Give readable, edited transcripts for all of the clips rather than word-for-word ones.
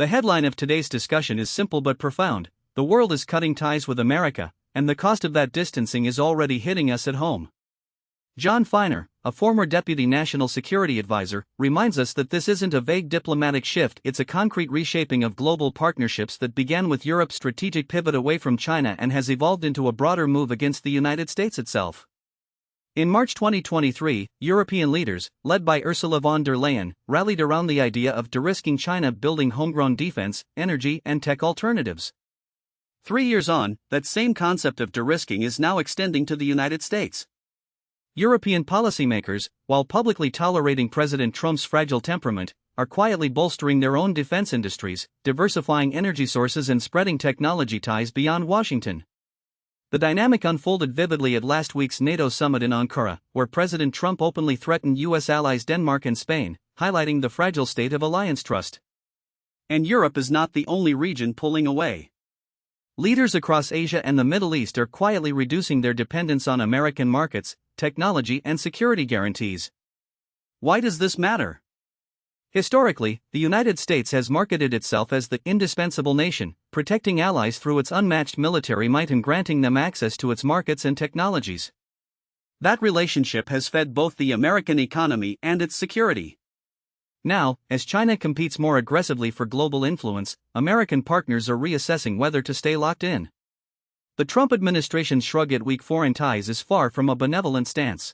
The headline of today's discussion is simple but profound: the world is cutting ties with America, and the cost of that distancing is already hitting us at home. John Feiner, a former Deputy National Security Advisor, reminds us that this isn't a vague diplomatic shift, it's a concrete reshaping of global partnerships that began with Europe's strategic pivot away from China and has evolved into a broader move against the United States itself. In March 2023, European leaders, led by Ursula von der Leyen, rallied around the idea of de-risking China, building homegrown defense, energy, and tech alternatives. 3 years on, that same concept of de-risking is now extending to the United States. European policymakers, while publicly tolerating President Trump's fragile temperament, are quietly bolstering their own defense industries, diversifying energy sources and spreading technology ties beyond Washington. The dynamic unfolded vividly at last week's NATO summit in Ankara, where President Trump openly threatened U.S. allies Denmark and Spain, highlighting the fragile state of alliance trust. And Europe is not the only region pulling away. Leaders across Asia and the Middle East are quietly reducing their dependence on American markets, technology, and security guarantees. Why does this matter? Historically, the United States has marketed itself as the indispensable nation, protecting allies through its unmatched military might and granting them access to its markets and technologies. That relationship has fed both the American economy and its security. Now, as China competes more aggressively for global influence, American partners are reassessing whether to stay locked in. The Trump administration's shrug at weak foreign ties is far from a benevolent stance.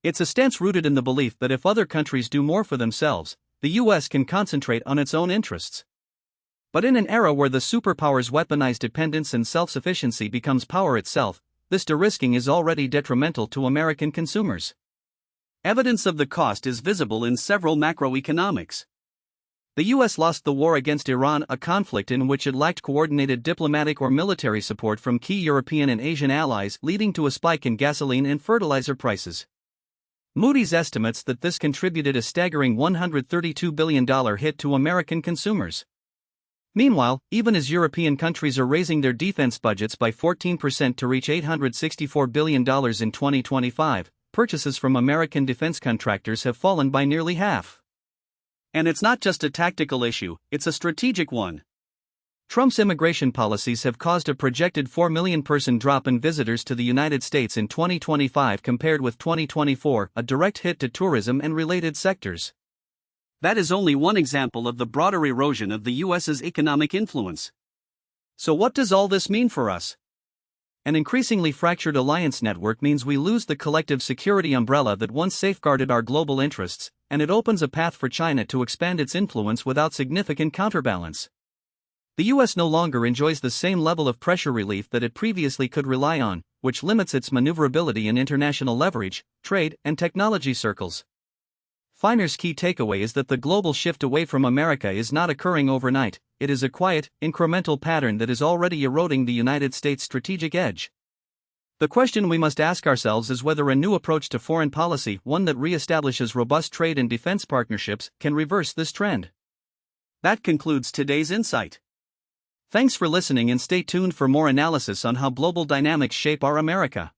It's a stance rooted in the belief that if other countries do more for themselves, the U.S. can concentrate on its own interests. But in an era where the superpowers weaponize dependence and self-sufficiency becomes power itself, this de-risking is already detrimental to American consumers. Evidence of the cost is visible in several macroeconomics. The U.S. lost the war against Iran, a conflict in which it lacked coordinated diplomatic or military support from key European and Asian allies, leading to a spike in gasoline and fertilizer prices. Moody's estimates that this contributed a staggering $132 billion hit to American consumers. Meanwhile, even as European countries are raising their defense budgets by 14% to reach $864 billion in 2025, purchases from American defense contractors have fallen by nearly half. And it's not just a tactical issue, it's a strategic one. Trump's immigration policies have caused a projected 4 million person drop in visitors to the United States in 2025 compared with 2024, a direct hit to tourism and related sectors. That is only one example of the broader erosion of the U.S.'s economic influence. So what does all this mean for us? An increasingly fractured alliance network means we lose the collective security umbrella that once safeguarded our global interests, and it opens a path for China to expand its influence without significant counterbalance. The U.S. no longer enjoys the same level of pressure relief that it previously could rely on, which limits its maneuverability in international leverage, trade, and technology circles. Feiner's key takeaway is that the global shift away from America is not occurring overnight. It is a quiet, incremental pattern that is already eroding the United States' strategic edge. The question we must ask ourselves is whether a new approach to foreign policy, one that reestablishes robust trade and defense partnerships, can reverse this trend. That concludes today's insight. Thanks for listening and stay tuned for more analysis on how global dynamics shape our America.